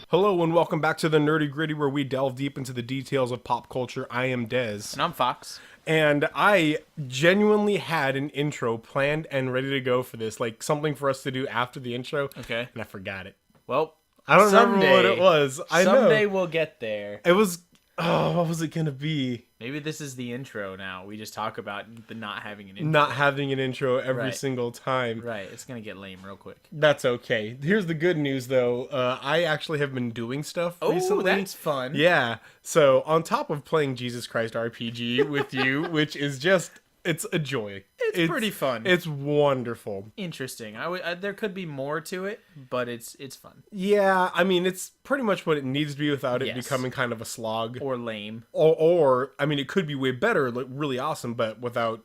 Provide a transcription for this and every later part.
Hello and welcome back to the Nerdy Gritty, where we delve deep into the details of pop culture. I am Dez. And I'm Fox. And I genuinely had an intro planned and ready to go for this, like something for us to do after the intro. Okay. And I forgot it. Well, I don't remember what it was. Someday we'll get there. It was, what was it going to be? Maybe this is the intro now. We just talk about the not having an intro. Not having an intro every Right. single time. Right. It's going to get lame real quick. That's okay. Here's the good news, though. I actually have been doing stuff recently. That's fun. Yeah. So on top of playing Jesus Christ RPG with you, which is just, it's a joy. It's pretty fun. It's wonderful. Interesting. There could be more to it, but it's fun. Yeah, I mean, it's pretty much what it needs to be without it Yes. becoming kind of a slog. Or lame. Or, I mean, it could be way better, like really awesome, but without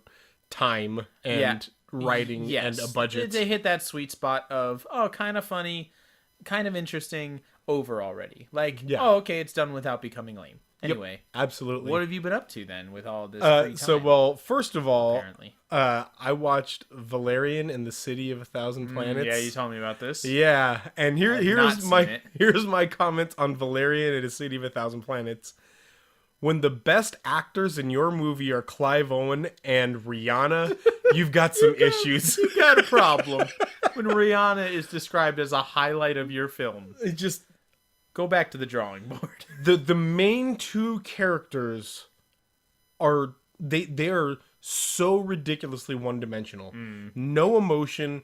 time and writing Yes. and a budget. They hit that sweet spot of, kind of funny, kind of interesting, over already. Like, okay, it's done without becoming lame. Anyway, Yep, absolutely. What have you been up to then with all this free time? Well, first of all, apparently. I watched Valerian and the City of a Thousand Planets. Yeah, you told me about this. Yeah, and not here's my comment on Valerian and the City of a Thousand Planets. When the best actors in your movie are Clive Owen and Rihanna, you've got some issues. You got a problem. When Rihanna is described as a highlight of your film, It just go back to the drawing board. the main two characters are they are so ridiculously one-dimensional. No emotion,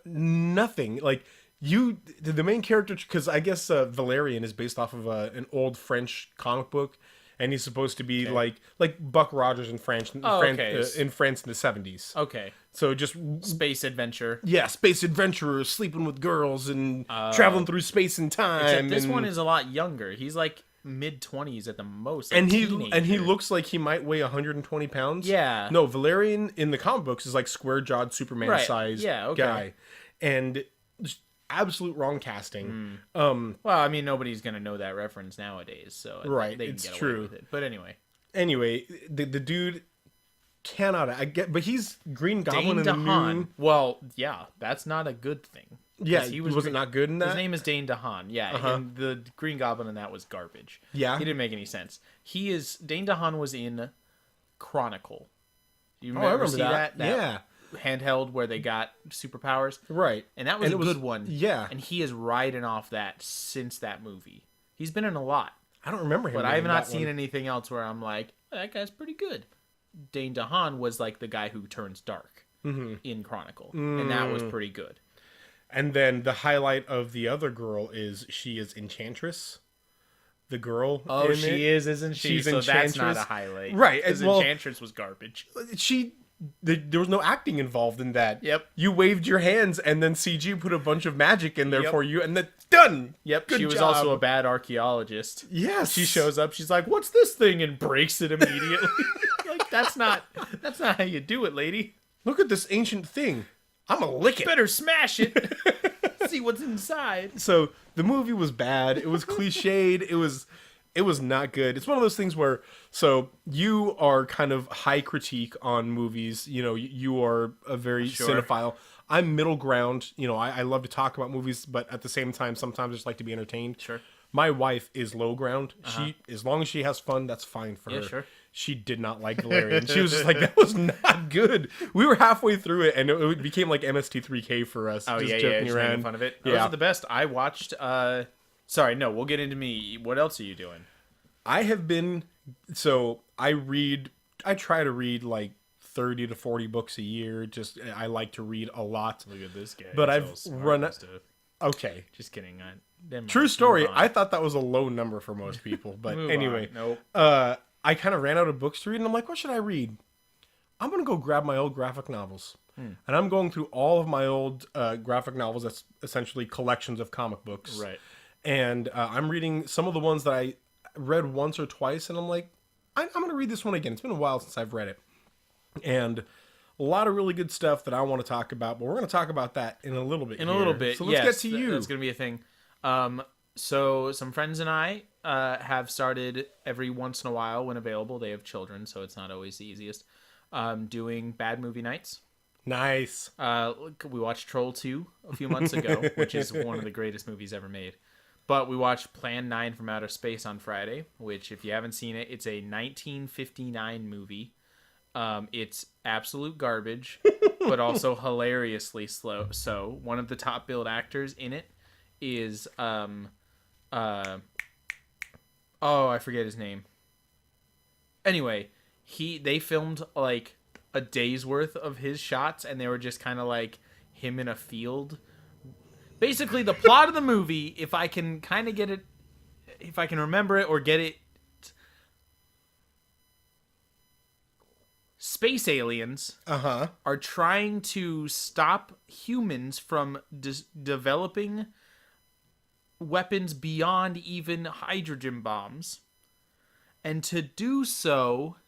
nothing. Like the main character, because I guess Valerian is based off of an old French comic book, and he's supposed to be like Buck Rogers in France in France in the 70s. Okay. So just Space adventure. space adventurers sleeping with girls and traveling through space and time. Except this one is a lot younger. He's like mid-20s at the most. And he teenager. looks like he might weigh 120 pounds. Yeah. No, Valerian in the comic books is like square-jawed Superman size guy. And just absolute wrong casting. Well, I mean, nobody's going to know that reference nowadays, so Right, they can it's get true. away with it. But Anyway, the dude cannot but he's Green Goblin in the DeHaan. new. Well, yeah, that's not a good thing. Yeah, he wasn't not good in that. His name is Dane DeHaan. Yeah, and the Green Goblin in that was garbage. Yeah, He didn't make any sense. Dane DeHaan was in Chronicle. Do you I remember see that? Yeah, handheld where they got superpowers. right. And that was a good one. Yeah, And he is riding off that since that movie. He's been in a lot. I don't remember him. But I have in not that seen one. anything else where I'm like, that guy's pretty good. Dane DeHaan was like the guy who turns dark in Chronicle. And that was pretty good. And then the highlight of the other girl is she is Enchantress. The girl. Oh, she is, isn't she? She's so that's not Enchantress. a highlight. Right, Because well- Enchantress was garbage. There was no acting involved in that. Yep. You waved your hands and then CG put a bunch of magic in there Yep. for you and then done. Yep, Good she was job. also a bad archaeologist. Yes. She shows up, she's like, what's this thing? And breaks it immediately. Like, that's not how you do it, lady. Look at this ancient thing. I'm gonna lick it. Better smash it. See what's inside. So the movie was bad. It was cliched. It was not good. It's one of those things where, so you are kind of high critique on movies. You know, you are a very cinephile. I'm middle ground. You know, I love to talk about movies, but at the same time, sometimes I just like to be entertained. Sure. My wife is low ground. She, as long as she has fun, that's fine for her. Sure. She did not like Valerian. She was just like, that was not good. We were halfway through it, and it became like MST3K for us. Oh, just yeah, joking just around. making fun of it. Those are the best. I watched, sorry, no, we'll get into me. What else are you doing? I have been, so I try to read like 30 to 40 books a year. Just, I like to read a lot. Look at this guy. But I've run, okay. Just kidding. True story. I thought that was a low number for most people, but anyway. Nope. I kind of ran out of books to read, and I'm like, what should I read? I'm going to go grab my old graphic novels. And I'm going through all of my old graphic novels. That's essentially collections of comic books. Right. And I'm reading some of the ones that I read once or twice, and I'm like, I'm going to read this one again. It's been a while since I've read it. And a lot of really good stuff that I want to talk about, but we're going to talk about that in a little bit. A little bit. So let's get to you. That's going to be a thing. So some friends and I have started every once in a while when available. They have children, so it's not always the easiest. Doing bad movie nights. Nice. We watched Troll 2 a few months ago, which is one of the greatest movies ever made. But we watched Plan 9 from Outer Space on Friday, which, if you haven't seen it, it's a 1959 movie. It's absolute garbage, but also hilariously slow. So one of the top billed actors in it is I forget his name. Anyway, they filmed like a day's worth of his shots, and they were just kind of like him in a field. Basically, the plot of the movie, if I can kind of get it, if I can remember it or get it, space aliens are trying to stop humans from developing weapons beyond even hydrogen bombs. And to do so,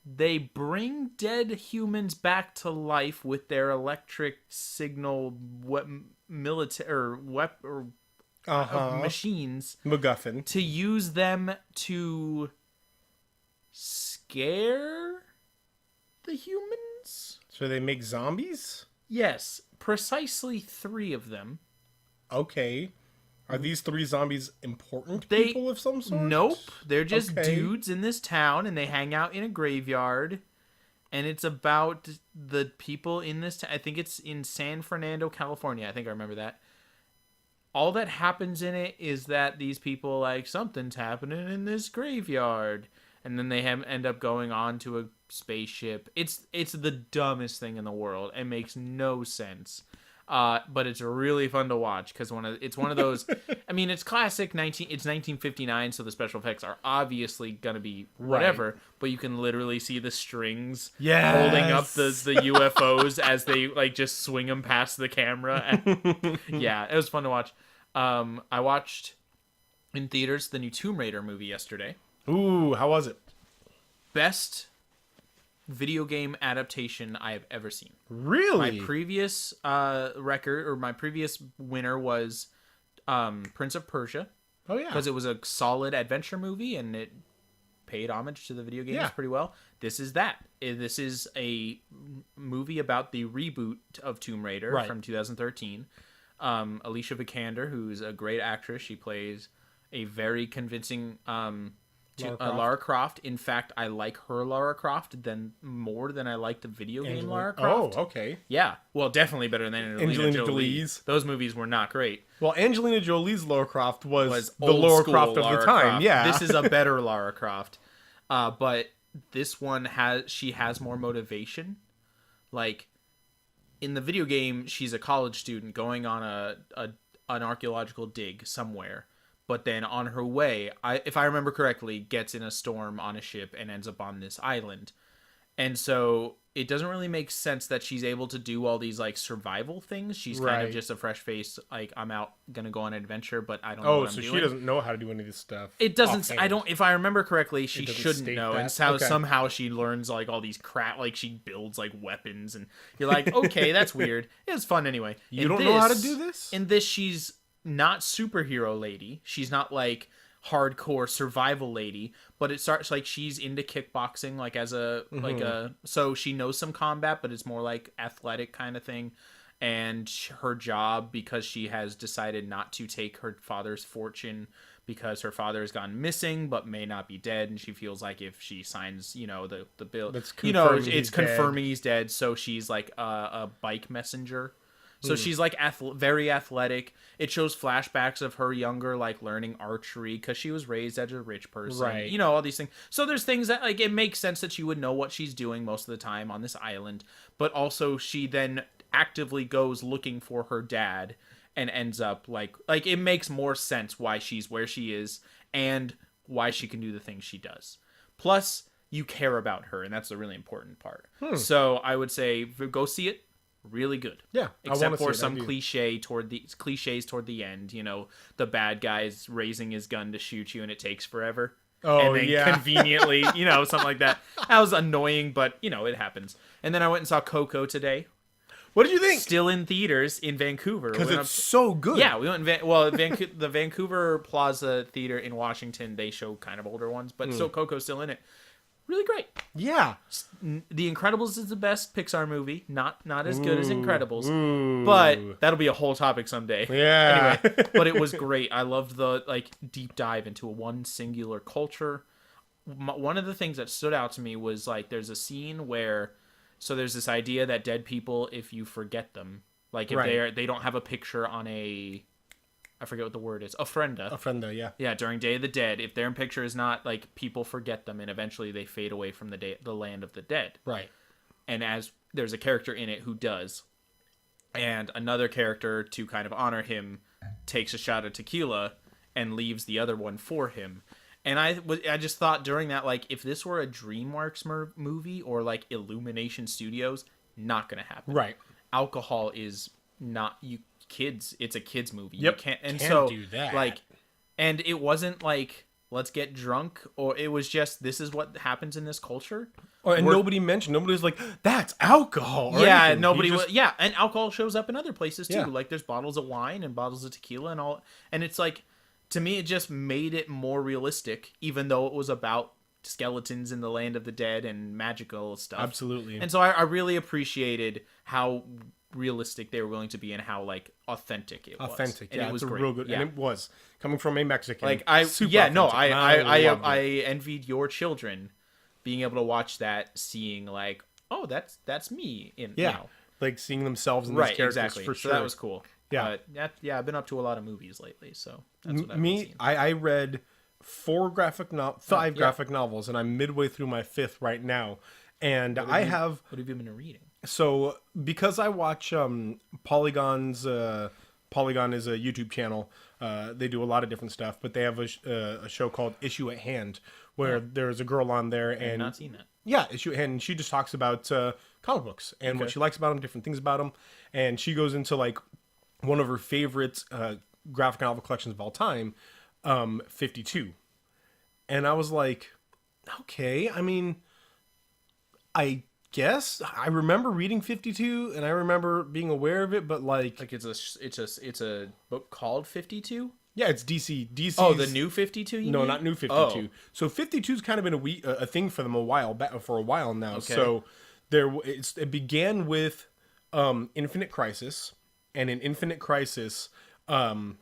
they bring dead humans back to life with their electric signal machines. MacGuffin. To use them to scare the humans? So they make zombies? Yes, precisely 3 of them. Okay. Are these 3 zombies important people of some sort? Nope. They're just dudes in this town, and they hang out in a graveyard. And it's about the people in this town. I think it's in San Fernando, California. I think I remember that. All that happens in it is that these people, like, something's happening in this graveyard. And then they end up going on to a spaceship. It's the dumbest thing in the world. It makes no sense. But it's really fun to watch because it's one of those. I mean, it's classic. It's 1959, so the special effects are obviously gonna be whatever. Right. But you can literally see the strings holding up the UFOs as they like just swing them past the camera. Yeah, it was fun to watch. I watched in theaters the new Tomb Raider movie yesterday. Ooh, how was it? Best video game adaptation I have ever seen. Really? My previous my previous winner was Prince of Persia. Oh yeah. Because it was a solid adventure movie and it paid homage to the video games pretty well. This is that. This is a movie about the reboot of Tomb Raider from 2013. Alicia Vikander, who's a great actress, she plays a very convincing Lara Croft. In fact, I like her Lara Croft more than I like the video game Lara Croft. Oh, okay. Yeah. Well, definitely better than Angelina Jolie's. Those movies were not great. Well, Angelina Jolie's Lara Croft was the Lara Croft of the time. Croft. Yeah. This is a better Lara Croft. But this one has more motivation. Like, in the video game, she's a college student going on an archaeological dig somewhere. But then on her way, if I remember correctly, gets in a storm on a ship and ends up on this island. And so it doesn't really make sense that she's able to do all these like survival things. She's kind of just a fresh face. Like, I'm gonna go on an adventure, but I don't know what I'm doing. Oh, so she doesn't know how to do any of this stuff. It doesn't. If I remember correctly, she shouldn't know. And somehow she learns like all these crap. Like, she builds like weapons, and you're like, okay, that's weird. It was fun anyway. You don't know how to do this? In this, she's not superhero lady. She's not like hardcore survival lady, but it starts like she's into kickboxing, like as a so she knows some combat, but it's more like athletic kind of thing. And her job, because she has decided not to take her father's fortune because her father has gone missing but may not be dead, and she feels like if she signs the bill, it's confirming he's dead. So she's like a bike messenger. So she's like very athletic. It shows flashbacks of her younger, like learning archery because she was raised as a rich person. Right. All these things. So there's things that like it makes sense that she would know what she's doing most of the time on this island. But also she then actively goes looking for her dad and ends up like it makes more sense why she's where she is and why she can do the things she does. Plus, you care about her, and that's the really important part. So I would say go see it. Really good. Yeah. Except for some cliches toward the end. The bad guy's raising his gun to shoot you and it takes forever. Oh, and then conveniently, something like that. That was annoying, but it happens. And then I went and saw Coco today. What did you think? Still in theaters in Vancouver. Because it's so good. Yeah, we went the Vancouver Plaza Theater in Washington, they show kind of older ones, but still Coco's still in it. really great. Yeah. The Incredibles is the best Pixar movie. Not as good as Incredibles, Ooh. but that'll be a whole topic someday. Yeah. Anyway, but it was great. I loved the deep dive into one singular culture. One of the things that stood out to me was there's a scene where, so there's this idea that dead people, if you forget them, if they don't have a picture on I forget what the word is, ofrenda, yeah. Yeah, during Day of the Dead, if their picture is not, people forget them, and eventually they fade away from the land of the dead. Right. And as there's a character in it who does, and another character, to kind of honor him, takes a shot of tequila and leaves the other one for him. And I just thought during that, if this were a DreamWorks movie or Illumination Studios, not gonna happen. Right. Alcohol is not kids. It's a kids movie. Yep. You can't do that. And it wasn't let's get drunk, or it was just, this is what happens in this culture. And nobody was like, that's alcohol. Yeah, anything. nobody was. Yeah, and alcohol shows up in other places too. Yeah. There's bottles of wine and bottles of tequila and all. And it's to me, it just made it more realistic, even though it was about skeletons in the land of the dead and magical stuff. Absolutely. And so I really appreciated how realistic they were willing to be and how authentic it was. Authentic, and yeah, it was it's great. real good, Yeah. and it was coming from a Mexican. I loved it. envied your children being able to watch that, seeing oh, that's me in seeing themselves in these right, characters exactly. for sure. So that was cool. Yeah. I've been up to a lot of movies lately, so that's what I've been Me, seeing. I read five graphic novels, and I'm midway through my fifth right now. And What have you been reading? So because I watch Polygon is a YouTube channel. They do a lot of different stuff, but they have a show called Issue at Hand, where there's a girl on there, and I've not seen that. Yeah, Issue at Hand, and she just talks about comic books and what she likes about them, different things about them, and she goes into one of her favorite graphic novel collections of all time, 52, and I was like, okay, I mean, I guess I remember reading 52 and I remember being aware of it, but it's a book called 52. Yeah, it's DC's, oh, the new 52. No, not new 52. Oh. So 52's kind of been a thing for them for a while now. Okay. So it began with Infinite Crisis, and in Infinite Crisis, that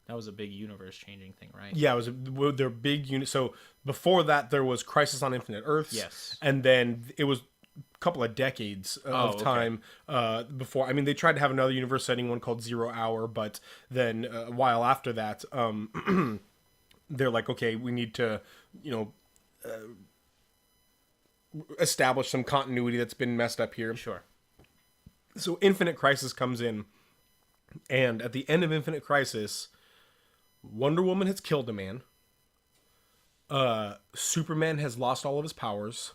was a big universe changing thing, right? Yeah, it was their big unit. So before that, there was Crisis on Infinite Earths. Yes. And then it was a couple of decades of time before. I mean, they tried to have another universe setting one called 0 Hour, but then a while after that, they're like, okay, we need to, establish some continuity that's been messed up here. Sure. So Infinite Crisis comes in, and at the end of Infinite Crisis, Wonder Woman has killed a man. Superman has lost all of his powers.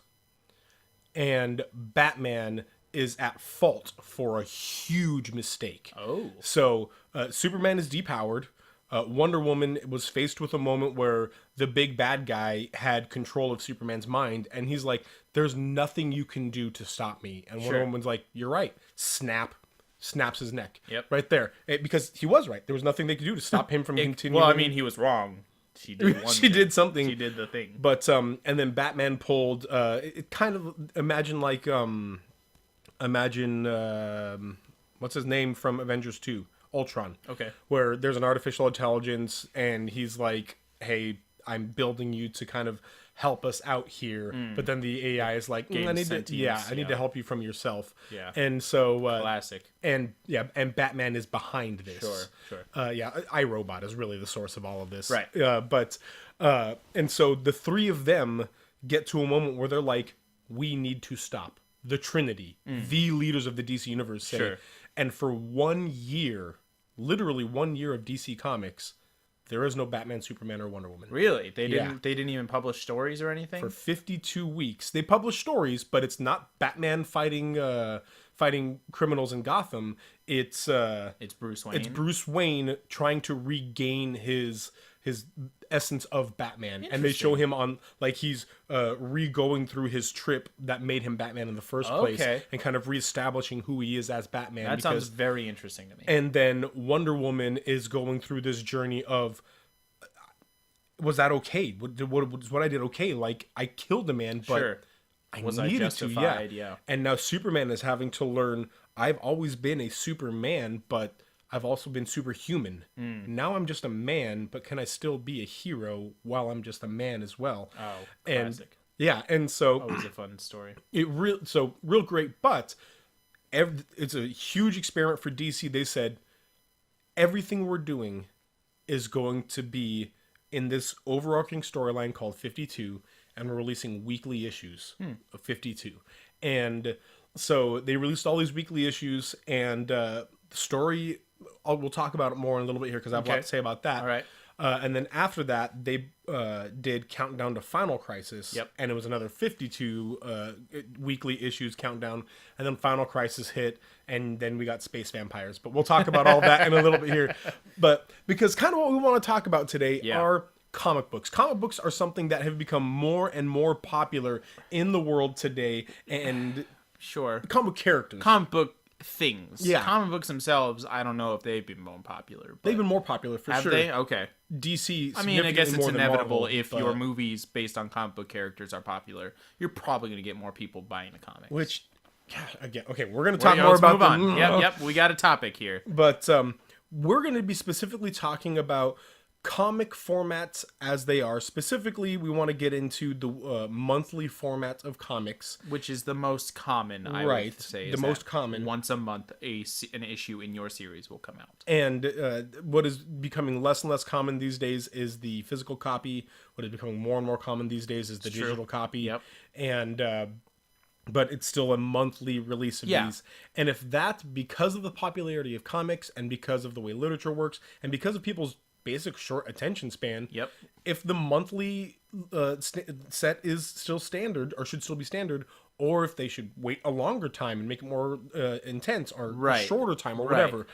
And Batman is at fault for a huge mistake. Oh. So Superman is depowered. Wonder Woman was faced with a moment where the big bad guy had control of Superman's mind. And he's like, there's nothing you can do to stop me. And Wonder Woman's like, you're right. Snaps his neck. Yep. Right there. Because he was right. There was nothing they could do to stop him from continuing. Well, I mean, he was wrong. She did one she thing. did something. She did the thing. But and then Batman pulled it kind of imagine what's his name from Avengers 2? Ultron. Okay. Where there's an artificial intelligence and he's like, "Hey, I'm building you to kind of help us out here." But then the AI is like, I need to help you from yourself. Yeah. And so Classic. And Batman is behind this. Sure. iRobot is really the source of all of this. Right. And so the three of them get to a moment where they're like, we need to stop the Trinity, the leaders of the DC universe say. Sure. And for 1 year, literally 1 year of DC Comics, there is no Batman, Superman, or Wonder Woman. Really? They didn't even publish stories or anything? For 52 weeks. They publish stories, but it's not Batman fighting criminals in Gotham. It's Bruce Wayne. It's Bruce Wayne trying to regain his essence of Batman, and they show him on he's re-going through his trip that made him Batman in the first place, and kind of reestablishing who he is as Batman. That sounds very interesting to me. And then Wonder Woman is going through this journey of was that okay? What I did okay? Like, I killed a man, but Sure. I Was I needed justified? to, Yeah. And now Superman is having to learn, I've always been a Superman, but I've also been superhuman. Now I'm just a man, but can I still be a hero while I'm just a man as well? Oh, And classic. yeah, and so Always a fun story. real great, but it's a huge experiment for DC. They said everything we're doing is going to be in this overarching storyline called 52, and we're releasing weekly issues of 52. And so they released all these weekly issues, and the story, we'll talk about it more in a little bit here because I have a lot to say about that. All right. And then after that, they did Countdown to Final Crisis. Yep. And it was another 52 weekly issues countdown. And then Final Crisis hit, and then we got Space Vampires. But we'll talk about all that in a little bit here. But because kind of what we want to talk about today are comic books. Comic books are something that have become more and more popular in the world today. And Sure. comic book characters. Comic book things. Yeah. Comic books themselves, I don't know if they've been more popular. But They've been more popular for have sure. they? Okay. DC. I mean, I guess significantly it's more than inevitable Marvel, if but- your movies based on comic book characters are popular, you're probably going to get more people buying the comics. Which, God, again, okay, we're going to talk more Let's about move on. Yep. We got a topic here. But we're going to be specifically talking about comic formats as they are. Specifically, we want to get into the monthly format of comics. Which is the most common, I Right, would say. the is most that common. Once a month, an issue in your series will come out. And what is becoming less and less common these days is the physical copy. What is becoming more and more common these days is the digital copy. Yep. And but it's still a monthly release of these. And if that, because of the popularity of comics and because of the way literature works and because of people's basic short attention span, Yep. if the monthly set is still standard or should still be standard, or if they should wait a longer time and make it more intense or a shorter time or whatever.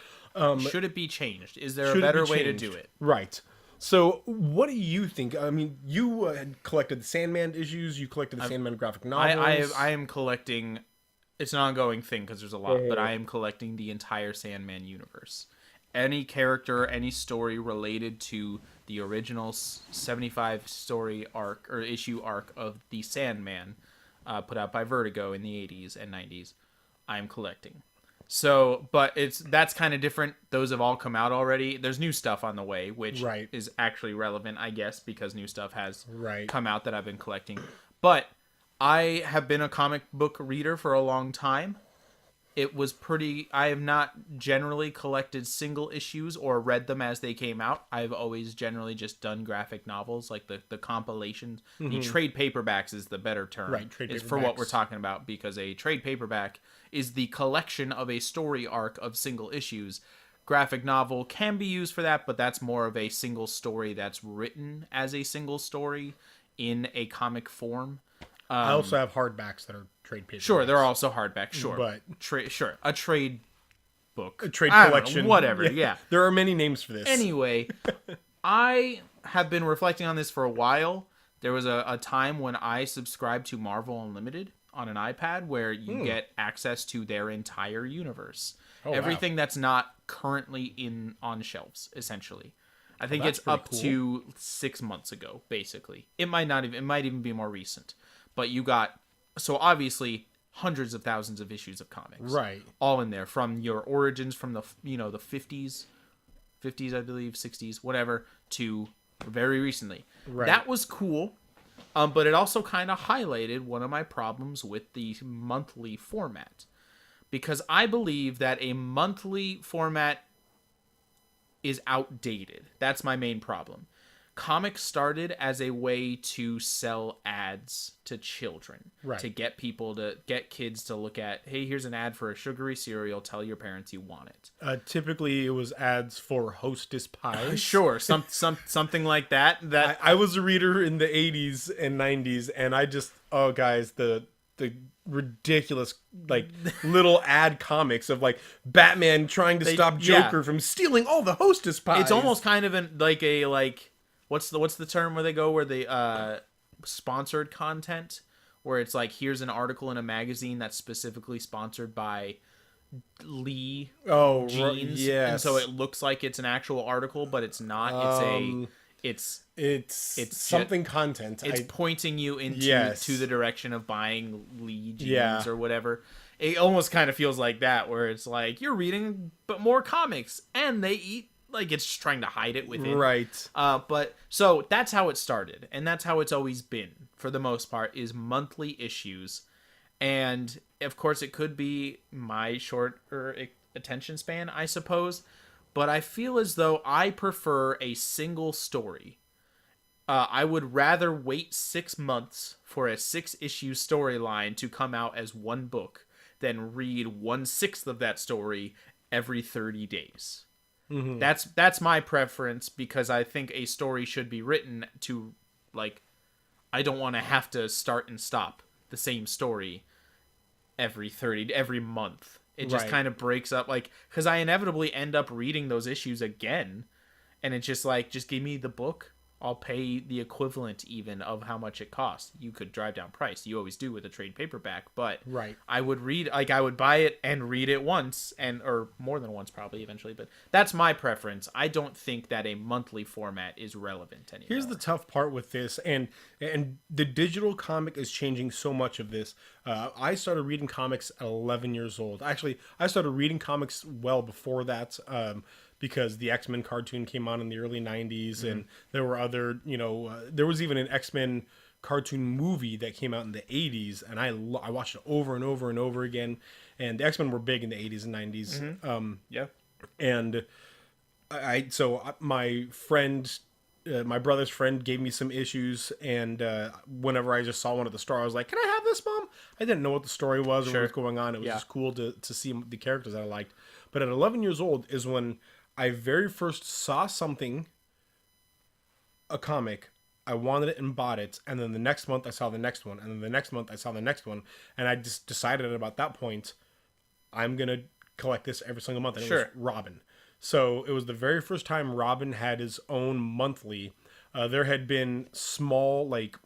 Should it be changed? Is there a Should it better be way to changed? do it? Right. So, what do you think? I mean, you had collected the Sandman issues. You collected the Sandman graphic novels. I am collecting. It's an ongoing thing because there's a lot, but I am collecting the entire Sandman universe. Any character, any story related to the original 75 story arc or issue arc of the Sandman, put out by Vertigo in the 80s and 90s, I am collecting. So, but that's kind of different. Those have all come out already. There's new stuff on the way, which is actually relevant, I guess, because new stuff has come out that I've been collecting. But I have been a comic book reader for a long time. I have not generally collected single issues or read them as they came out. I've always generally just done graphic novels, like the compilations. The trade paperbacks is the better term. Right, trade is for what paperbacks. we're talking about, because a trade paperback is the collection of a story arc of single issues. Graphic novel can be used for that, but that's more of a single story that's written as a single story in a comic form. I also have hardbacks that are trade paperbacks. Sure, there are also hardbacks. Sure, But a trade book, a trade I don't know, collection, whatever. Yeah. There are many names for this. Anyway, I have been reflecting on this for a while. There was a time when I subscribed to Marvel Unlimited on an iPad where you get access to their entire universe. Everything that's not currently on shelves, essentially. I think it's up to 6 months ago, basically. It might even be more recent. But you got, so obviously, hundreds of thousands of issues of comics. Right. All in there, from your origins from the 50s, I believe, 60s, whatever, to very recently. Right. That was cool, but it also kind of highlighted one of my problems with the monthly format. Because I believe that a monthly format is outdated. That's my main problem. Comics started as a way to sell ads to children, to get kids to look at, hey, here's an ad for a sugary cereal, tell your parents you want it. Typically, it was ads for Hostess pies. Sure, something like that. I was a reader in the 80s and 90s, and I just, guys, the ridiculous little ad comics of Batman trying to stop Joker from stealing all the Hostess pies. It's almost kind of what's the term where they go where they sponsored content, where it's here's an article in a magazine that's specifically sponsored by Lee jeans. Yes. And so it looks like it's an actual article, but it's not. It's something content. It's pointing you into to the direction of buying Legions or whatever. It almost kind of feels like that, where it's like you're reading but more comics, and they eat like it's just trying to hide it within. Right. But so that's how it started, and that's how it's always been for the most part, is monthly issues. And of course, it could be my shorter attention span, I suppose, but I feel as though I prefer a single story. I would rather wait 6 months for a 6-issue storyline to come out as one book than read 1/6 of that story every 30 days. Mm-hmm. That's my preference, because I think a story should be written to, like, I don't want to have to start and stop the same story every month. It just kind of breaks up, like, because I inevitably end up reading those issues again, and it's just like, just give me the book. I'll pay the equivalent even of how much it costs. You could drive down price. You always do with a trade paperback, but I would buy it and read it once, or more than once probably eventually, but that's my preference. I don't think that a monthly format is relevant anymore. Here's the tough part with this, and the digital comic is changing so much of this. I started reading comics at 11 years old. Actually, I started reading comics well before that, because the XMen cartoon came on in the early 90s, and there were other, there was even an XMen cartoon movie that came out in the 80s, and I watched it over and over and over again, and the X-Men were big in the 80s and 90s. And my friend, my brother's friend gave me some issues, and whenever I just saw one at the store, I was like, can I have this, Mom? I didn't know what the story was or what was going on. It was just cool to see the characters that I liked. But at 11 years old is when I very first saw something, a comic, I wanted it and bought it, and then the next month I saw the next one, and then the next month I saw the next one, and I just decided at about that point, I'm going to collect this every single month, and it was Robin. So it was the very first time Robin had his own monthly. There had been small, like,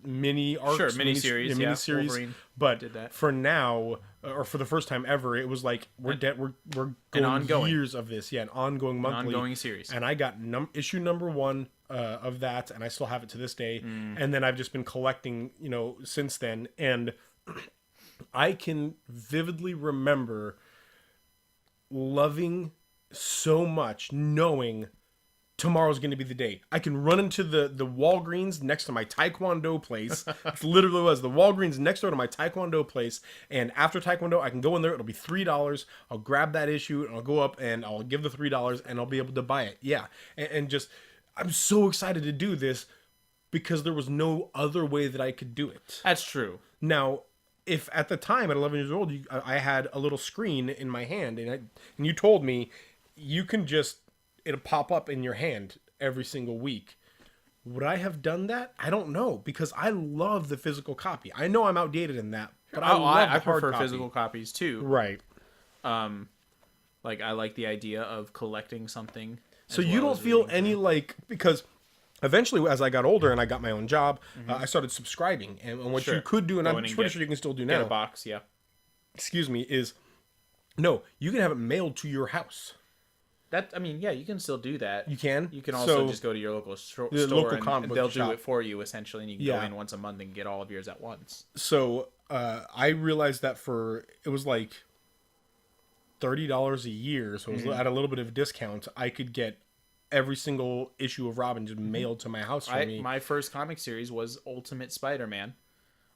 mini arcs, miniseries, but for now, or for the first time ever, it was like we're going ongoing years of this, an ongoing monthly, ongoing series. And I got issue number 1 of that, and I still have it to this day. And then I've just been collecting, since then, and I can vividly remember loving so much, knowing tomorrow's going to be the day. I can run into the Walgreens next to my Taekwondo place. It literally was the Walgreens next door to my Taekwondo place. And after Taekwondo, I can go in there. It'll be $3. I'll grab that issue and I'll go up and I'll give the $3 and I'll be able to buy it. Yeah. And just, I'm so excited to do this because there was no other way that I could do it. That's true. Now, if at the time at 11 years old, I had a little screen in my hand and you told me you can just, it'll pop up in your hand every single week. Would I have done that? I don't know, because I love the physical copy. I know I'm outdated in that, but I prefer physical copies too. Right. Like I like the idea of collecting something. So you don't feel any because eventually as I got older and I got my own job, I started subscribing, and what you could do, and I'm pretty sure you can still do now. Get a box, Excuse me, you can have it mailed to your house. You can still do that. You can? You can also just go to your local store and they'll do it for you, essentially, and you can go in once a month and get all of yours at once. So I realized that it was like $30 a year, so it was at a little bit of a discount, I could get every single issue of Robin just mailed to my house for me. My first comic series was Ultimate SpiderMan.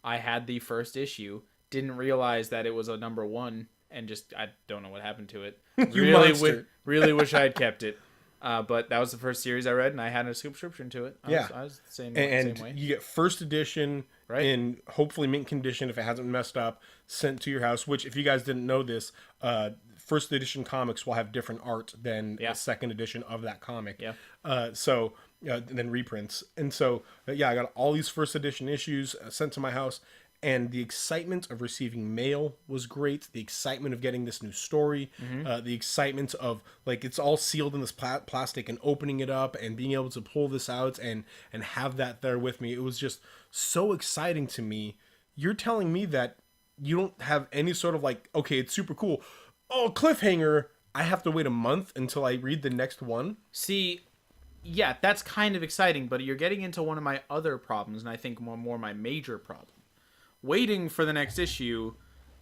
I had the first issue, didn't realize that it was a number 1, and just, I don't know what happened to it. Really wish I had kept it. But that was the first series I read, and I had a subscription to it. I was the same way. You get first edition in hopefully mint condition if it hasn't messed up, sent to your house, which, if you guys didn't know this, first edition comics will have different art than the second edition of that comic. Then reprints. And so, I got all these first edition issues sent to my house. And the excitement of receiving mail was great. The excitement of getting this new story. The excitement of, it's all sealed in this plastic and opening it up and being able to pull this out and have that there with me. It was just so exciting to me. You're telling me that you don't have any sort of okay, it's super cool. Oh, cliffhanger. I have to wait a month until I read the next one. See, yeah, that's kind of exciting, but you're getting into one of my other problems, and I think more my major problem. Waiting for the next issue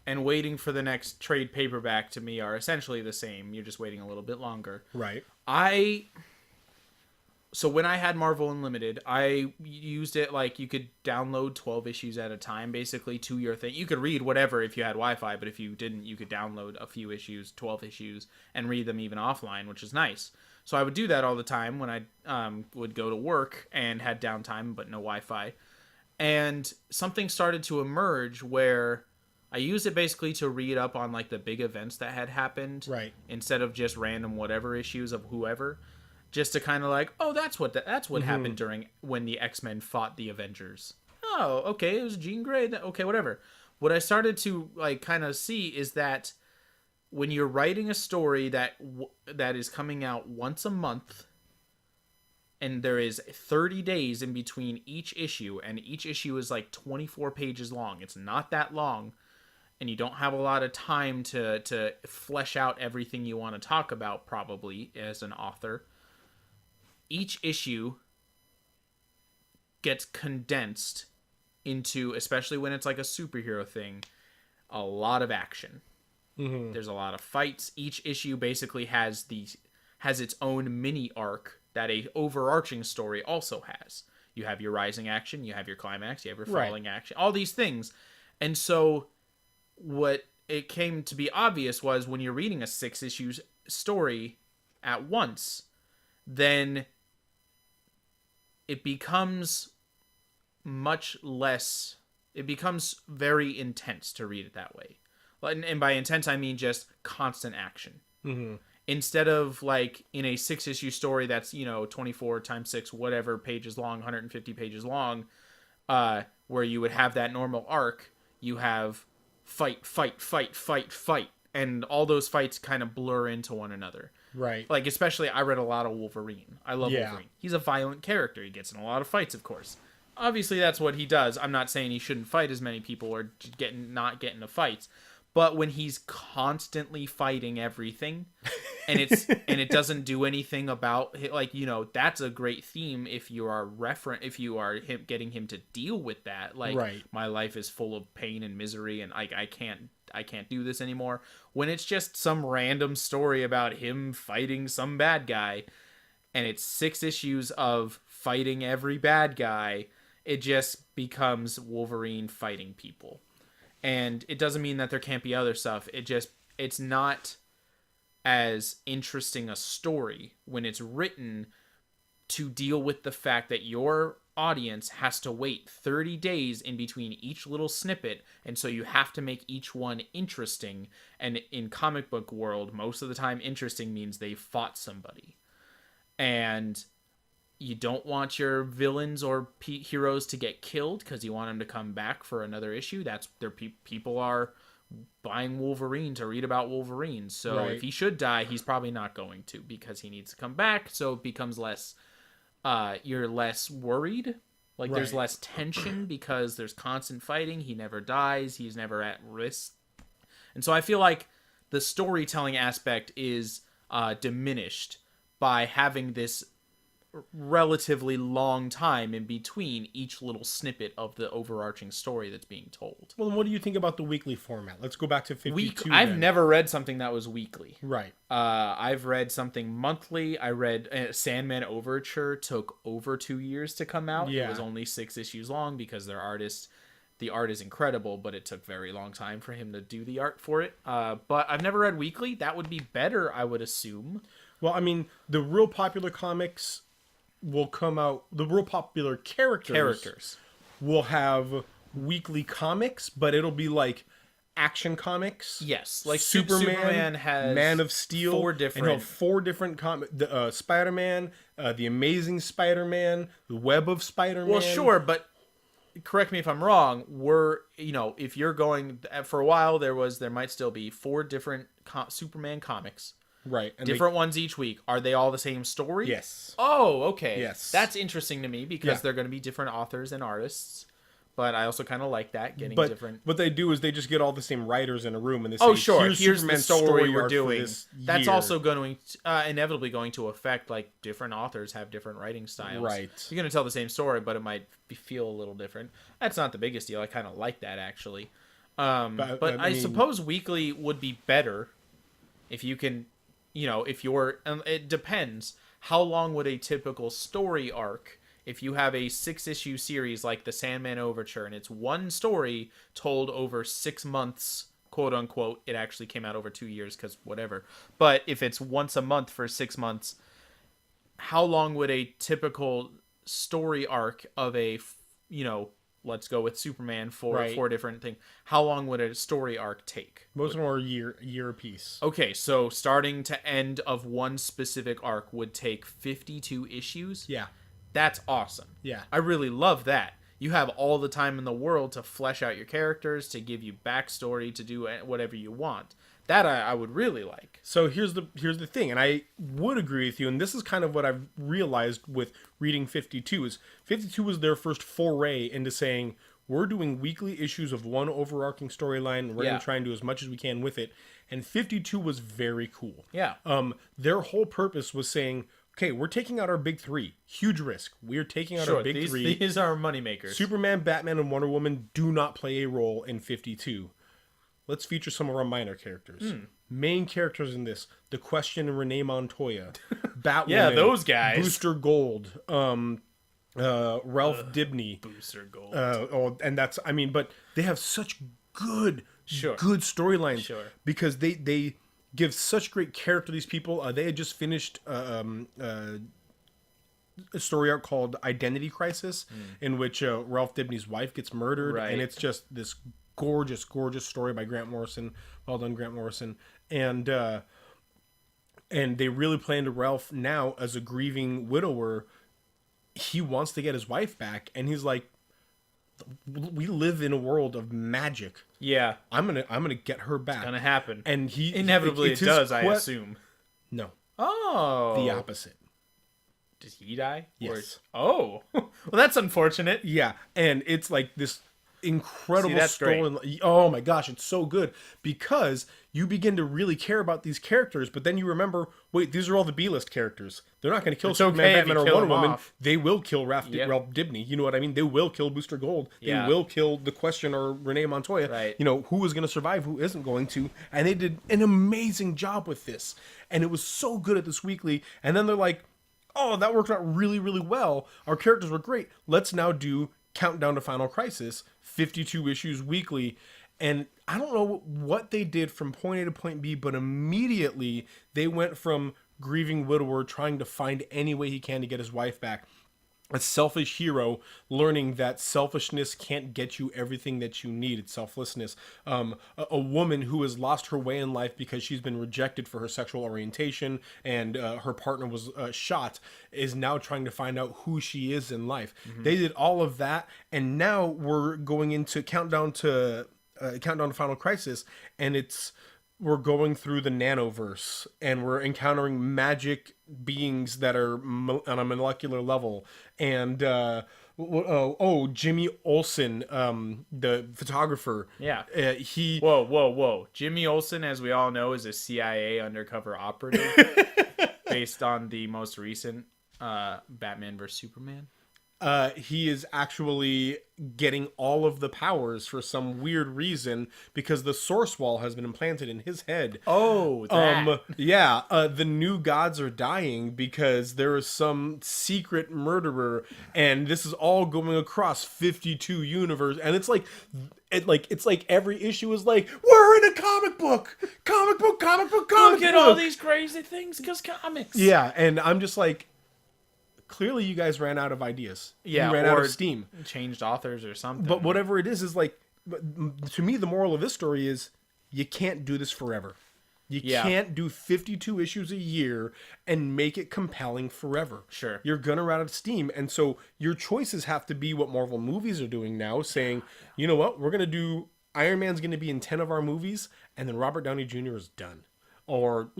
and waiting for the next trade paperback to me are essentially the same. You're just waiting a little bit longer. Right. So when I had Marvel Unlimited, I used it like you could download 12 issues at a time, basically, to your thing. You could read whatever if you had Wi-Fi, but if you didn't, you could download a few issues, 12 issues, and read them even offline, which is nice. So I would do that all the time when I would go to work and had downtime, but no Wi-Fi. And something started to emerge where I used it basically to read up on like the big events that had happened, Right. instead of just random whatever issues of whoever, just to kind of like, oh, that's what happened during when the XMen fought the Avengers. Oh, okay, it was Jean Grey. Okay, whatever. What I started to like kind of see is that when you're writing a story that is coming out once a month, and there is 30 days in between each issue, and each issue is like 24 pages long. It's not that long, and you don't have a lot of time to flesh out everything you want to talk about, probably, as an author. Each issue gets condensed into, especially when it's like a superhero thing, a lot of action. Mm-hmm. There's a lot of fights. Each issue basically has its own mini arc that a overarching story also has. You have your rising action, you have your climax, you have your falling action, all these things. And so what it came to be obvious was when you're reading a 6-issue story at once, then it becomes very intense to read it that way. And by intense, I mean just constant action. Mm-hmm. Instead of like in a 6-issue story that's, 24 times 6, whatever pages long, 150 pages long, where you would have that normal arc, you have fight. And all those fights kind of blur into one another. Right. Like, especially, I read a lot of Wolverine. I love Wolverine. He's a violent character. He gets in a lot of fights, of course. Obviously, that's what he does. I'm not saying he shouldn't fight as many people or not get into fights. But when he's constantly fighting everything, and it doesn't do anything about, like, that's a great theme if you are getting him to deal with that. Like, my life is full of pain and misery, and I can't do this anymore. When it's just some random story about him fighting some bad guy, and it's 6 issues of fighting every bad guy, it just becomes Wolverine fighting people. And it doesn't mean that there can't be other stuff. It's not as interesting a story when it's written to deal with the fact that your audience has to wait 30 days in between each little snippet, and so you have to make each one interesting. And in comic book world, most of the time interesting means they fought somebody. And you don't want your villains or heroes to get killed because you want them to come back for another issue. That's people are buying Wolverine to read about Wolverine. So if he should die, he's probably not going to because he needs to come back. So it becomes less, you're less worried. Like there's less tension because there's constant fighting. He never dies. He's never at risk. And so I feel like the storytelling aspect is diminished by having this relatively long time in between each little snippet of the overarching story that's being told. Well, what do you think about the weekly format? Let's go back to 52. I've never read something that was weekly. Right. I've read something monthly. I read Sandman Overture took over 2 years to come out. Yeah. It was only 6 issues long because the art is incredible, but it took very long time for him to do the art for it. But I've never read weekly. That would be better, I would assume. Well, I mean, the real popular comics will come out, the real popular characters will have weekly comics, but it'll be like action comics. Yes, like Superman has Man of Steel, 4 different, and he'll have 4 different comics. Spider-Man, the Amazing Spider-Man, the Web of Spider-Man. Well, sure, but correct me if I'm wrong. If you're going for a while, there might still be 4 different Superman comics. Right. And different ones each week. Are they all the same story? Yes. Oh, okay. Yes. That's interesting to me because they're going to be different authors and artists. But I also kind of like that, getting But different. what they do is they just get all the same writers in a room and they say, Oh, sure. Here's the Superman's story we're arc for doing. this That's year. also going inevitably going to affect, like, different authors have different writing styles. Right. You're going to tell the same story, but it might feel a little different. That's not the biggest deal. I kind of like that, actually. But I mean, suppose weekly would be better if you can, if you're... it depends. How long would a typical story arc... If you have a 6-issue series like the Sandman Overture, and it's one story told over 6 months, quote unquote, it actually came out over 2 years because whatever. But if it's once a month for 6 months, how long would a typical story arc of a, let's go with Superman for 4 different things. How long would a story arc take? Most of them are a year apiece. Okay, so starting to end of one specific arc would take 52 issues? Yeah. That's awesome. Yeah. I really love that. You have all the time in the world to flesh out your characters, to give you backstory, to do whatever you want. That I would really like. So here's the thing, and I would agree with you, and this is kind of what I've realized with reading 52, is 52 was their first foray into saying, we're doing weekly issues of one overarching storyline, and we're going to try and do as much as we can with it. And 52 was very cool. Yeah. Their whole purpose was saying, okay, we're taking out our big three. Huge risk. We're taking out our big three. These are our moneymakers. Superman, Batman, and Wonder Woman do not play a role in 52. Let's feature some of our minor characters. Main characters in this: The Question and Renee Montoya, Batwoman, yeah, those guys, Booster Gold, Ralph Dibny, Booster Gold. And that's, I mean, but they have such good storylines because they give such great character to these people. They had just finished a story arc called Identity Crisis, in which Ralph Dibny's wife gets murdered, and it's just this gorgeous story by Grant Morrison. Well done, Grant Morrison. And they really play into Ralph now as a grieving widower. He wants to get his wife back, and he's like, we live in a world of magic. Yeah, I'm gonna get her back. It's gonna happen, and he inevitably it does. I assume. No. Oh, the opposite. Did he die? Yes. Well, that's unfortunate. Yeah, and it's like this incredible story. Great. Oh my gosh, it's so good because you begin to really care about these characters, but then you remember, wait, these are all the B-list characters. They're not going to kill Superman, Batman, or Wonder Woman. They will kill Ralph Dibny. You know what I mean? They will kill Booster Gold. They will kill The Question or Renee Montoya. Right. Who is going to survive, who isn't going to. And they did an amazing job with this. And it was so good at this weekly. And then they're like, oh, that worked out really, really well. Our characters were great. Let's now do Countdown to Final Crisis, 52 issues weekly. And I don't know what they did from point A to point B, but immediately they went from grieving widower trying to find any way he can to get his wife back, a selfish hero learning that selfishness can't get you everything that you need. It's selflessness. A woman who has lost her way in life because she's been rejected for her sexual orientation and her partner was shot, is now trying to find out who she is in life. They did all of that, and now we're going into Countdown to Final Crisis, and we're going through the nanoverse, and we're encountering magic beings that are on a molecular level. And Jimmy Olsen, the photographer. Yeah. He. Whoa! Jimmy Olsen, as we all know, is a CIA undercover operative, based on the most recent Batman vs Superman. He is actually getting all of the powers for some weird reason because the source wall has been implanted in his head. Oh, that. The new gods are dying because there is some secret murderer, and this is all going across 52 universe, and it's like every issue is like, we're in a comic book. Look at all these crazy things because comics. Yeah, and I'm just like, clearly you guys ran out of ideas. Yeah, you ran out of steam. Changed authors or something. But whatever it is like, to me, the moral of this story is you can't do this forever. You can't do 52 issues a year and make it compelling forever. Sure. You're going to run out of steam. And so your choices have to be what Marvel movies are doing now, saying, you know what, we're going to do, Iron Man's going to be in 10 of our movies, and then Robert Downey Jr. is done. Or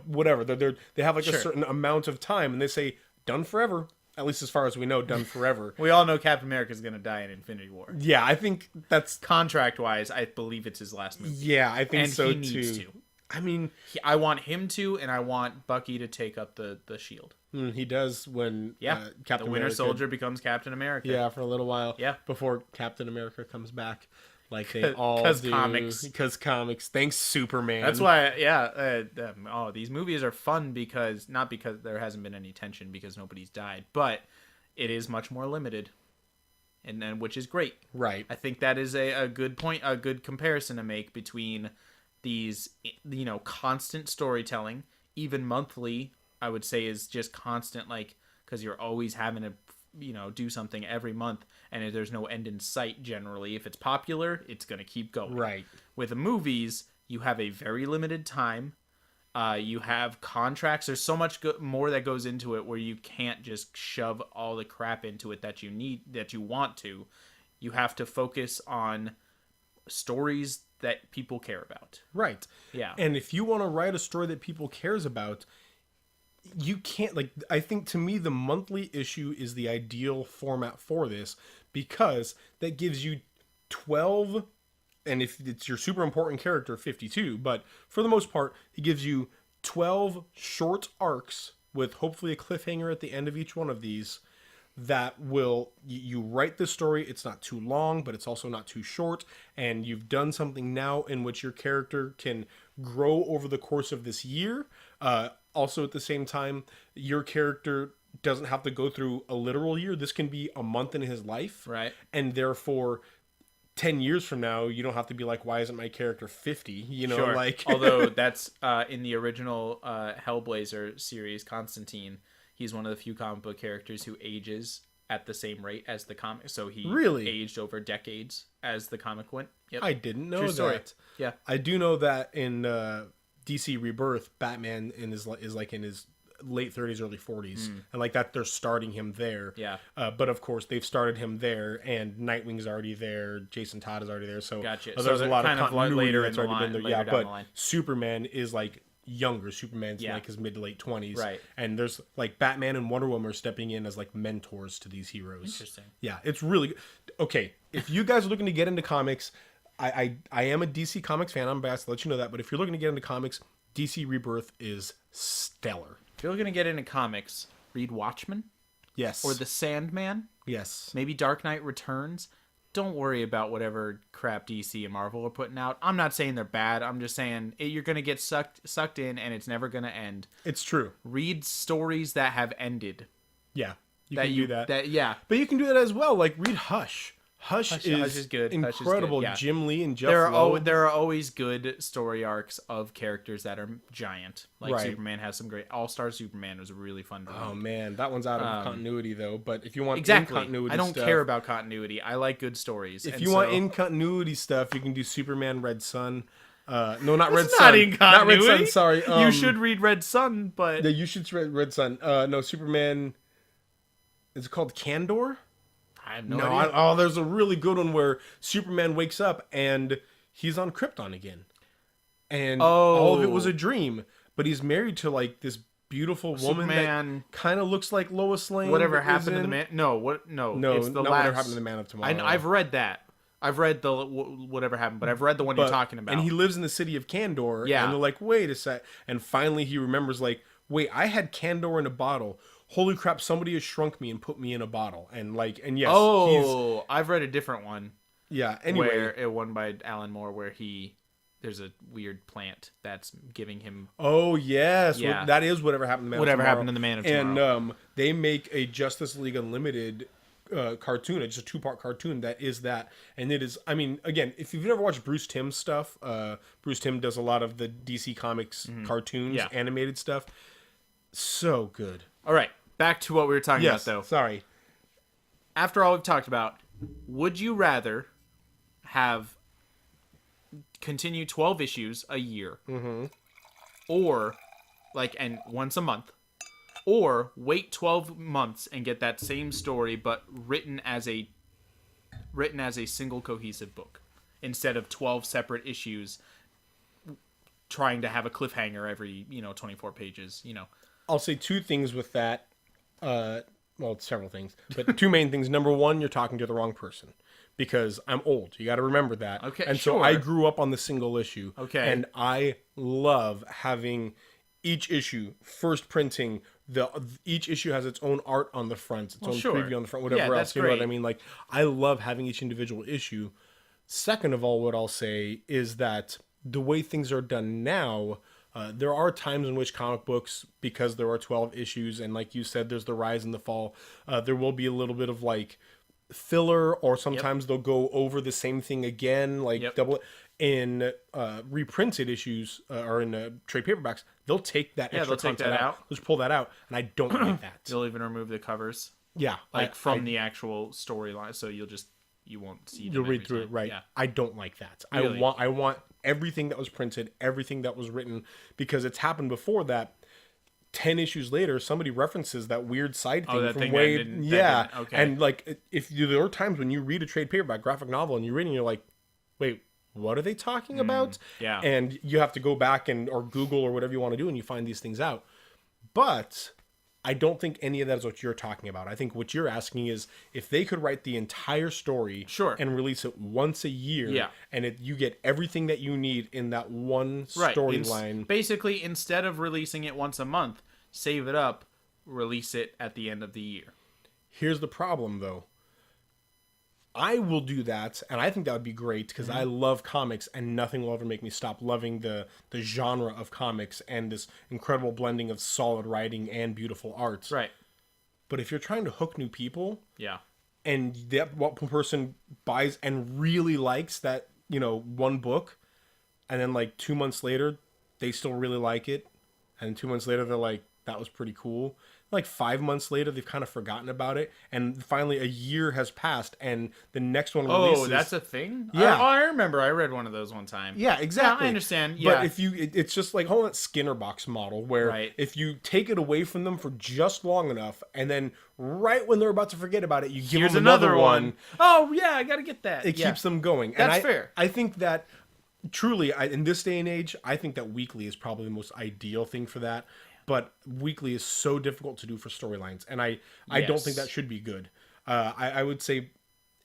whatever. They have like a certain amount of time, and they say, done forever. at least as far as we know, done forever. We all know Captain America's going to die in Infinity War. Yeah, I think that's... Contract-wise, I believe it's his last movie. Yeah, I think and so, he too. Needs to. I mean... I want him to, and I want Bucky to take up the shield. He does when Captain the Winter America... Soldier becomes Captain America. Yeah, for a little while. Yeah. Before Captain America comes back. Like they all do. Because comics. Thanks, Superman. That's why, these movies are fun because, not because there hasn't been any tension because nobody's died, but it is much more limited. And then, which is great. Right. I think that is a good point, a good comparison to make between these, constant storytelling, even monthly, I would say is just constant, like, because you're always having to, do something every month, and there's no end in sight generally. If it's popular, it's going to keep going. Right. With the movies, you have a very limited time. You have contracts. There's so much more that goes into it where you can't just shove all the crap into it that you want to. You have to focus on stories that people care about. Right. Yeah. And if you want to write a story that people cares about, you can't, like, I think to me the monthly issue is the ideal format for this, because that gives you 12, and if it's your super important character, 52, but for the most part it gives you 12 short arcs with hopefully a cliffhanger at the end of each one of these that will, you write the story, it's not too long, but it's also not too short, and you've done something now in which your character can grow over the course of this year. Also, at the same time, your character doesn't have to go through a literal year. This can be a month in his life. Right. And therefore, 10 years from now, you don't have to be like, why isn't my character 50? Sure. Like... Although that's in the original Hellblazer series, Constantine, he's one of the few comic book characters who ages at the same rate as the comic. So he really aged over decades as the comic went. Yep. I didn't know True story. that. Yeah. I do know that in DC Rebirth, Batman is like in his late 30s, early 40s, and like that they're starting him there. Yeah. But of course they've started him there, and Nightwing's already there, Jason Todd is already there. So gotcha. There's a lot of continuity later that's already been there. Yeah, down but the line. Superman is like younger. Superman's in like his mid to late 20s. Right. And there's like Batman and Wonder Woman are stepping in as like mentors to these heroes. Interesting. Yeah, it's really good. Okay, if you guys are looking to get into comics, I am a DC Comics fan. I'm biased to let you know that. But if you're looking to get into comics, DC Rebirth is stellar. If you're looking to get into comics, read Watchmen. Yes. Or The Sandman. Yes. Maybe Dark Knight Returns. Don't worry about whatever crap DC and Marvel are putting out. I'm not saying they're bad. I'm just saying you're going to get sucked in, and it's never going to end. It's true. Read stories that have ended. Yeah. You can do that. Yeah. But you can do that as well. Like, read Hush. Hush is good. Incredible. Yeah. Jim Lee and Jeff Lowe. There are always good story arcs of characters that are giant. Like right. Superman has some great... All-Star Superman was really fun to read. Oh, man. That one's out of continuity, though. But if you want in-continuity I don't care about continuity. I like good stories. If you want in-continuity stuff, you can do Superman Red Sun. No, not Red Sun. Not in continuity. Red Sun, sorry. You should read Red Sun, but... Yeah, you should read Red Sun. No, Superman... Is it called Candor? I have no idea. There's a really good one where Superman wakes up and he's on Krypton again. And all of it was a dream. But he's married to like this beautiful woman that kind of looks like Lois Lane. Whatever happened to the man? No, it's the not last... Whatever Happened to the Man of Tomorrow. I've read that. I've read the Whatever Happened, but I've read the one you're talking about. And he lives in the city of Candor. Yeah. And they're like, wait a sec. And finally he remembers like, wait, I had Candor in a bottle. Holy crap, somebody has shrunk me and put me in a bottle. And yes. I've read a different one. Yeah, anyway. One by Alan Moore where there's a weird plant that's giving him... Oh, yes. Yeah. That is Whatever Happened to the Man of Tomorrow. Whatever Happened to the Man of Tomorrow. And they make a Justice League Unlimited cartoon. It's a 2-part cartoon that is that. And it is, I mean, again, if you've never watched Bruce Timm's stuff, Bruce Timm does a lot of the DC Comics cartoons, animated stuff. So good. All right, back to what we were talking about, though. Sorry. After all we've talked about, would you rather continue 12 issues a year, or and once a month, or wait 12 months and get that same story but written as a single cohesive book instead of 12 separate issues, trying to have a cliffhanger every 24 pages? I'll say two things with that. well, it's several things, but two main things. Number one, you're talking to the wrong person because I'm old. You got to remember that. Okay, and sure. so I grew up on the single issue. Okay. And I love having each issue first printing. Each issue has its own art on the front, its own sure. preview on the front, whatever Yeah, else. that's You know what I great. mean? Like, I love having each individual issue. Second of all, what I'll say is that the way things are done now, there are times in which comic books, because there are 12 issues, and like you said, there's the rise and the fall, there will be a little bit of like filler, or sometimes they'll go over the same thing again, like double in reprinted issues or in trade paperbacks. They'll take that extra they'll take content that out. out. They'll just pull that out, and I don't like that. They'll even remove the covers, Yeah, like from the actual storyline, so you won't see. You'll read through it, right? Yeah. I don't like that. Really? I want everything that was printed, everything that was written, because it's happened before that 10 issues later somebody references that weird side thing that from thing way that didn't- okay. And like there are times when you read a trade paperback graphic novel and you're reading, you're like, wait, what are they talking about? yeah. And you have to go back or Google or whatever you want to do, and you find these things out. But I don't think any of that is what you're talking about. I think what you're asking is if they could write the entire story and release it once a year, and you get everything that you need in that one storyline. Basically, instead of releasing it once a month, save it up, release it at the end of the year. Here's the problem, though. I will do that, and I think that would be great because I love comics, and nothing will ever make me stop loving the genre of comics and this incredible blending of solid writing and beautiful art. Right. But if you're trying to hook new people, Yeah. and that one person buys and really likes that, one book, and then like 2 months later, they still really like it, and 2 months later, they're like, that was pretty cool. Like 5 months later, they've kind of forgotten about it, and finally a year has passed, and the next one releases. Oh, that's a thing? Yeah. I remember. I read one of those one time. Yeah, exactly. Yeah, I understand. Yeah. But if it's just like hold on, Skinner box model, where if you take it away from them for just long enough, and then right when they're about to forget about it, you give Here's them another one. Oh yeah, I gotta get that. It keeps them going. That's fair. I think that truly, in this day and age, I think that weekly is probably the most ideal thing for that. But weekly is so difficult to do for storylines, and I don't think that should be good. I would say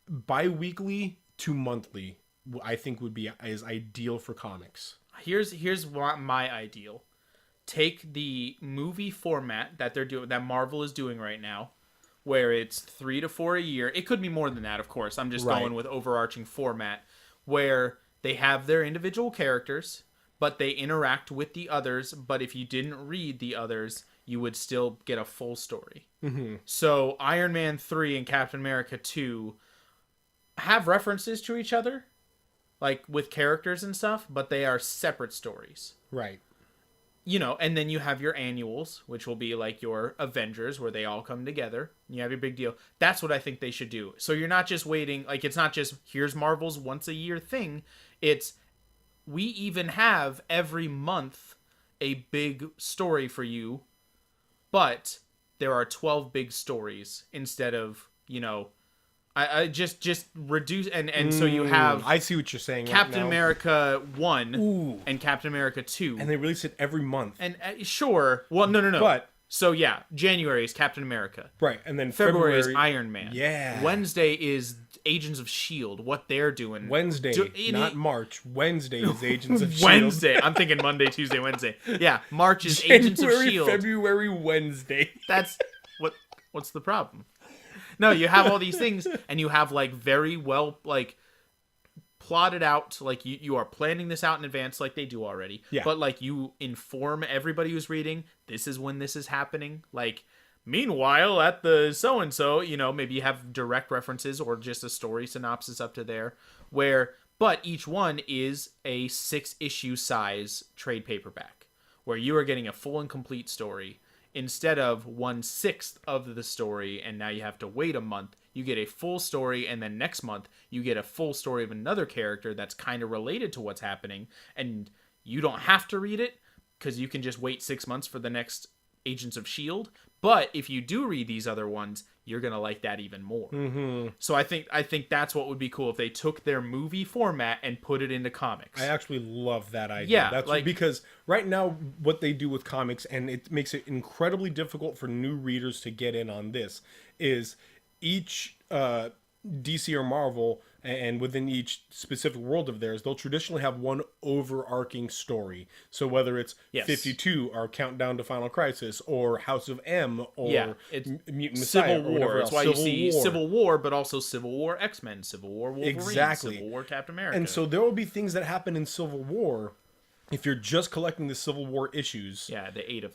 bi-weekly to monthly, I think is ideal for comics. Here's what my ideal. Take the movie format that they're doing, that Marvel is doing right now, where it's 3 to 4 a year. It could be more than that, of course. I'm just going with overarching format, where they have their individual characters, but they interact with the others. But if you didn't read the others, you would still get a full story. Mm-hmm. So Iron Man 3 and Captain America 2 have references to each other, like with characters and stuff, but they are separate stories. Right. And then you have your annuals, which will be like your Avengers, where they all come together. You have your big deal. That's what I think they should do. So you're not just waiting, like it's not just here's Marvel's once a year thing. It's we even have every month a big story for you, but there are 12 big stories instead of, I just reduce and so you have I see what you're saying. Captain right now. America 1 and Captain America 2. And they release it every month. And sure. Well, no. But so yeah, January is Captain America. Right. And then February is Iron Man. Yeah. Wednesday is Agents of S.H.I.E.L.D., what they're doing. Wednesday, not March. Wednesday is Agents of S.H.I.E.L.D. Wednesday. I'm thinking Monday, Tuesday, Wednesday. Yeah, March is Agents of S.H.I.E.L.D. February, Wednesday. That's what's the problem? No, you have all these things, and you have like very well like plotted out, like you are planning this out in advance like they do already. Yeah. But like you inform everybody who's reading, this is when this is happening. Like meanwhile at the so and so, maybe you have direct references or just a story synopsis up to there but each one is a 6-issue size trade paperback where you are getting a full and complete story instead of 1/6 of the story, and now you have to wait a month. You get a full story, and then next month you get a full story of another character that's kind of related to what's happening, and you don't have to read it because you can just wait 6 months for the next Agents of S.H.I.E.L.D., but if you do read these other ones, you're going to like that even more. Mm-hmm. So I think that's what would be cool if they took their movie format and put it into comics. I actually love that idea. Yeah, That's like, because right now what they do with comics, and it makes it incredibly difficult for new readers to get in on this, is each DC or Marvel, and within each specific world of theirs, they'll traditionally have one overarching story. So whether it's 52, or Countdown to Final Crisis, or House of M, or it's Mutant Messiah, Civil War. That's why you see War. Civil War, but also Civil War X-Men, Civil War Wolverine, Exactly. Civil War Captain America. And so there will be things that happen in Civil War. If you're just collecting the Civil War issues, the 8 of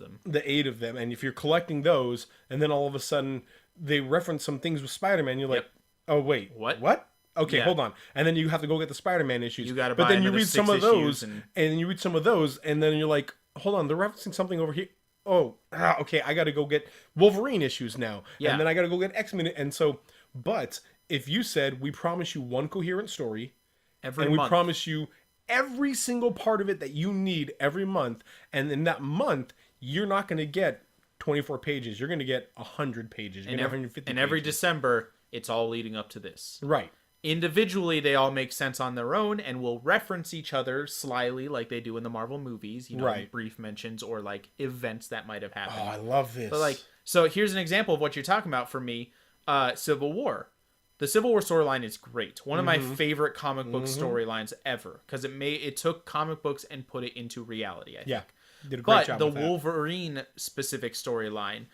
them. And if you're collecting those, and then all of a sudden they reference some things with Spider-Man, you're like, oh wait, what? Okay, hold on. And then you have to go get the Spider-Man issues. You got to but buy then you read some of those, and you read some of those, and then you're like, hold on, they're referencing something over here. Oh, okay, I got to go get Wolverine issues now, and then I got to go get X-Men. And so, but if you said we promise you one coherent story every month, we promise you every single part of it that you need every month, and in that month you're not going to get 24 pages, you're going to get 100 pages, you're going to get 150 and pages. every December it's all leading up to this. Right. Individually, they all make sense on their own and will reference each other slyly like they do in the Marvel movies, brief mentions or like events that might have happened. Oh, I love this. But like, so here's an example of what you're talking about for me. Civil War. The Civil War storyline is great. One of my favorite comic book storylines ever, because it took comic books and put it into reality, I think. Did a great job the with that. Wolverine specific storyline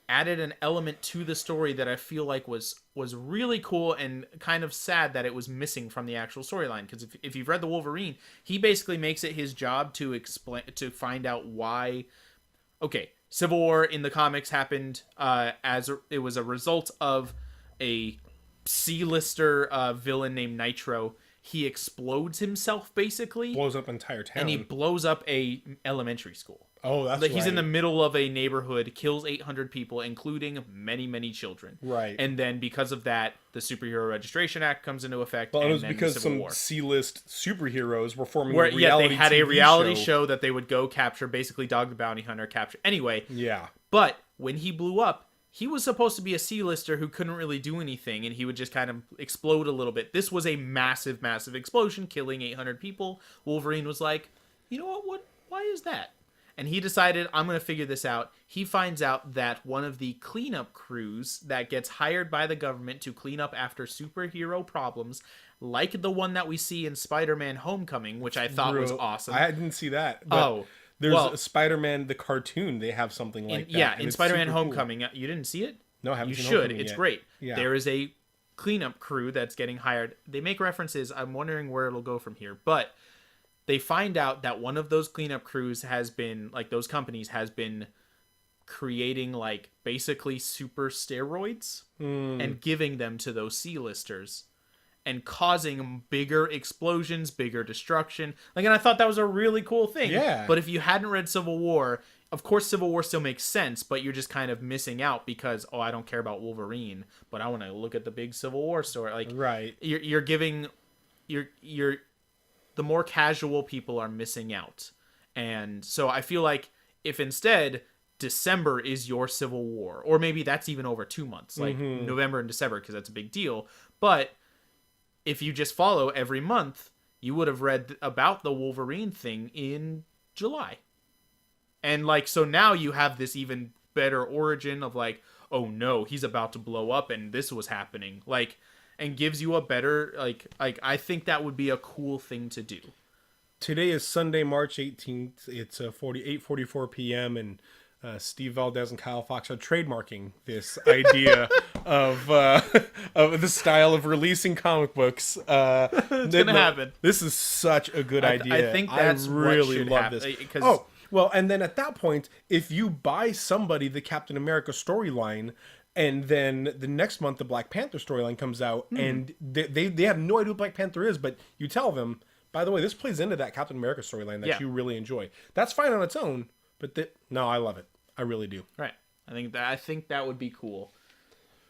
added an element to the story that I feel like was really cool and kind of sad that it was missing from the actual storyline. Because if you've read the Wolverine, he basically makes it his job to find out why. Okay, Civil War in the comics happened it was a result of a C-lister villain named Nitro. He explodes himself, basically. Blows up an entire town. And he blows up a elementary school. Oh, that's right. He's in the middle of a neighborhood, kills 800 people, including many, many children. Right. And then because of that, the Superhero Registration Act comes into effect. Well, and it was then because Civil some War. C-list superheroes were forming a reality they had TV a reality show that they would go capture, basically Dog the Bounty Hunter capture. Anyway. Yeah. But when he blew up, he was supposed to be a C-lister who couldn't really do anything, and he would just kind of explode a little bit. This was a massive, massive explosion, killing 800 people. Wolverine was like, you know what? Why is that? And he decided, I'm going to figure this out. He finds out that one of the cleanup crews that gets hired by the government to clean up after superhero problems, like the one that we see in Spider-Man Homecoming, which I thought was awesome. I didn't see that. But there's a Spider-Man, the cartoon. They have something like that. Yeah, in Spider-Man Homecoming. Cool. You didn't see it? No, I haven't you seen should. Homecoming It's yet. great. Yeah. There is a cleanup crew that's getting hired. They make references. I'm wondering where it'll go from here. But they find out that one of those cleanup crews has been, like those companies, has been creating like basically super steroids and giving them to those C-listers and causing bigger explosions, bigger destruction. Like, and I thought that was a really cool thing. Yeah. But if you hadn't read Civil War, of course Civil War still makes sense, but you're just kind of missing out because, I don't care about Wolverine, but I want to look at the big Civil War story. Like, right. You're giving, the more casual people are missing out. And so I feel like if instead December is your Civil War, or maybe that's even over 2 months, like November and December, because that's a big deal. But if you just follow every month, you would have read about the Wolverine thing in July. And like, so now you have this even better origin of like, oh no, he's about to blow up and this was happening. Like, and gives you a better, like I think that would be a cool thing to do. Today is Sunday, March 18th. It's 8:44 p.m. and Steve Valdez and Kyle Fox are trademarking this idea of the style of releasing comic books. It's gonna happen. This is such a good idea. I think that's really what should love happen. this. Well, and then at that point, if you buy somebody the Captain America storyline, and then the next month the Black Panther storyline comes out, and they have no idea what Black Panther is, but you tell them, by the way, this plays into that Captain America storyline that you really enjoy. That's fine on its own, but no, I love it. I really do. Right. I think that would be cool.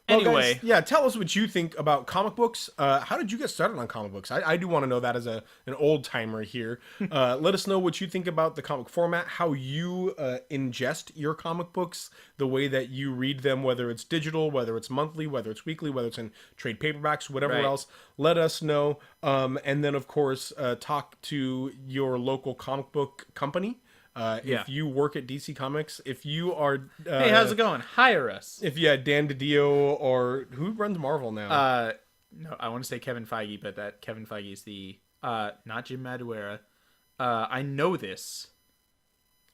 Well, Anyway, guys, yeah, tell us what you think about comic books. How did you get started on comic books? I do want to know that as an old timer here. Let us know what you think about the comic format, how you ingest your comic books, the way that you read them, whether it's digital, whether it's monthly, whether it's weekly, whether it's in trade paperbacks, whatever Right. else. Let us know. And then, of course, talk to your local comic book company. Yeah. If you work at DC Comics, if you are... hey, how's it going? Hire us. If you had Dan DiDio or... Who runs Marvel now? No, I want to say Kevin Feige, but that Kevin Feige is the not Jim Madureira. I know this.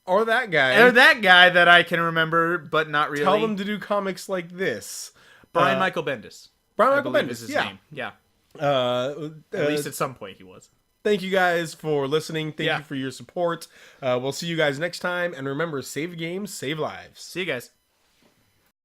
Or that guy. Or that guy that I can remember, but not really. Tell them to do comics like this. Brian Michael Bendis. Brian I Michael believe Bendis, is his yeah. name. Yeah. At At least at some point he was. Thank you guys for listening. Thank Yeah. you for your support. We'll see you guys next time. And remember, save games, save lives. See you guys.